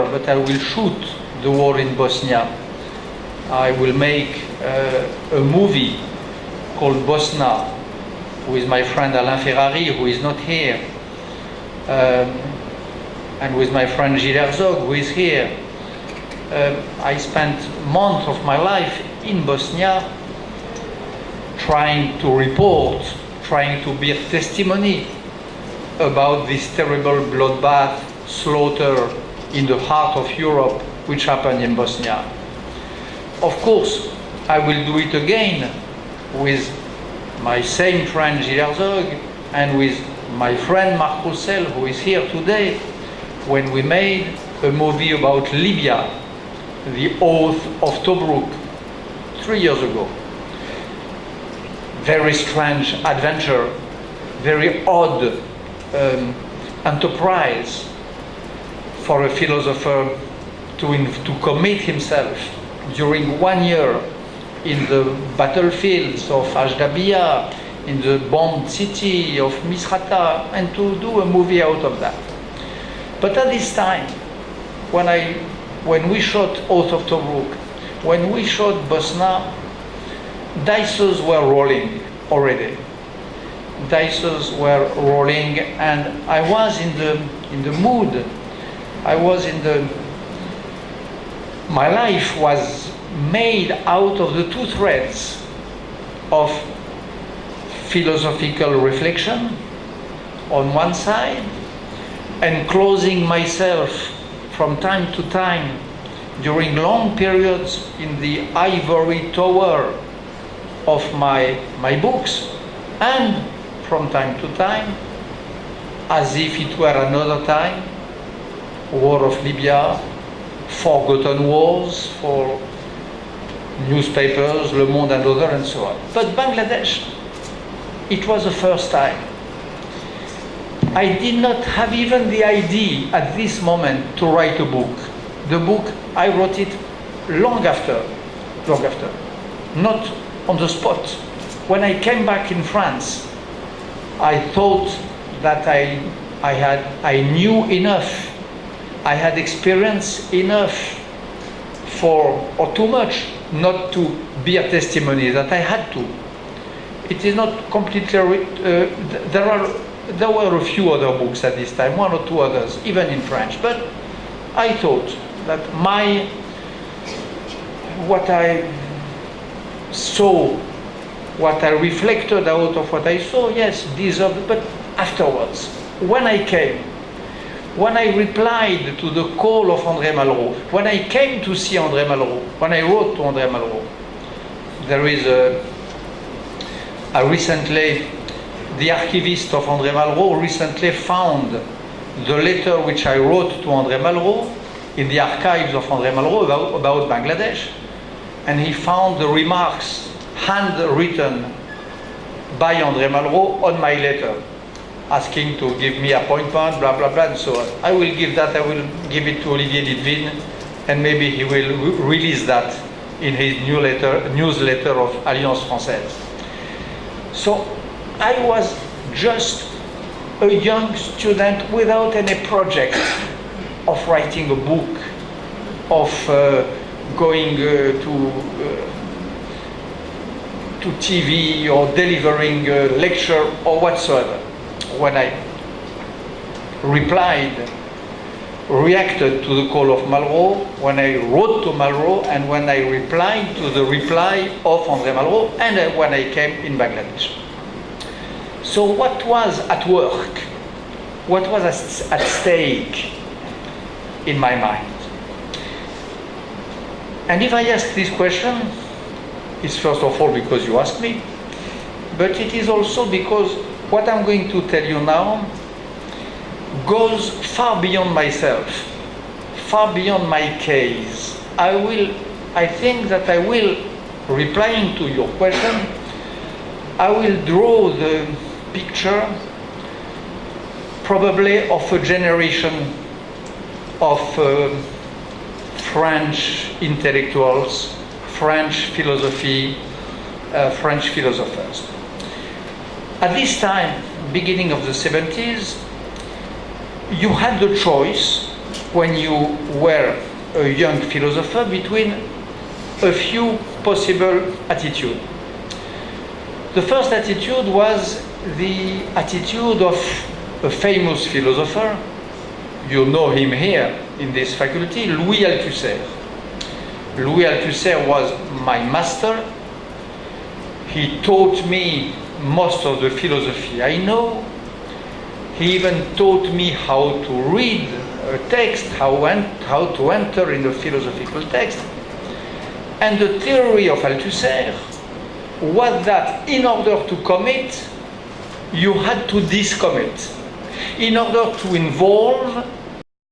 but I will shoot the war in Bosnia. I will make a movie called Bosna with my friend Alain Ferrari, who is not here, and with my friend Gilles Herzog, who is here. I spent months of my life in Bosnia trying to report, trying to bear testimony about this terrible bloodbath, slaughter in the heart of Europe which happened in Bosnia. Of course, I will do it again with my same friend Gilles Herzog and with my friend Marc Roussel, who is here today, when we made a movie about Libya, The Oath of Tobruk, 3 years ago. Very strange adventure, very odd enterprise for a philosopher to commit himself during 1 year in the battlefields of Ajdabiya, in the bombed city of Misrata, and to do a movie out of that. But at this time, when we shot Oath of Tobruk, when we shot Bosna, dices were rolling already. Dices were rolling, and I was in the mood. My life was made out of the two threads of philosophical reflection on one side, and closing myself from time to time during long periods in the ivory tower of my books, and from time to time, as if it were another time, War of Libya, forgotten wars for newspapers, Le Monde and others, and so on. But Bangladesh, it was the first time. I did not have even the idea at this moment to write a book. The book, I wrote it long after, not on the spot. When I came back in France, I thought that I knew enough, I had experience enough or too much not to bear testimony, that I had to. It is not completely, there were a few other books at this time, one or two others, even in French, but I thought that what I saw, what I reflected out of what I saw, yes, deserved, but afterwards, when I replied to the call of André Malraux, when I came to see André Malraux, when I wrote to André Malraux, there is the archivist of André Malraux recently found the letter which I wrote to André Malraux in the archives of André Malraux about Bangladesh, and he found the remarks handwritten by André Malraux on my letter, asking to give me appointment, blah, blah, blah, and so on. I will give it to Olivier Litvin, and maybe he will release that in his newsletter of Alliance Française. So I was just a young student without any project of writing a book, of going to TV or delivering a lecture or whatsoever. When I reacted to the call of Malraux, when I wrote to Malraux, and when I replied to the reply of André Malraux, and when I came in Bangladesh. So what was at work? What was at stake in my mind? And if I ask this question, it's first of all because you asked me, but it is also because what I'm going to tell you now goes far beyond myself, far beyond my case. I think that I will, replying to your question, I will draw the picture probably of a generation of French intellectuals, French philosophy, French philosophers. At this time, beginning of the 70s, you had the choice when you were a young philosopher between a few possible attitudes. The first attitude was the attitude of a famous philosopher. You know him here in this faculty, Louis Althusser. Louis Althusser was my master. He taught me most of the philosophy I know. He even taught me how to read a text, how to enter in a philosophical text. And the theory of Althusser was that in order to commit, you had to discommit. In order to involve,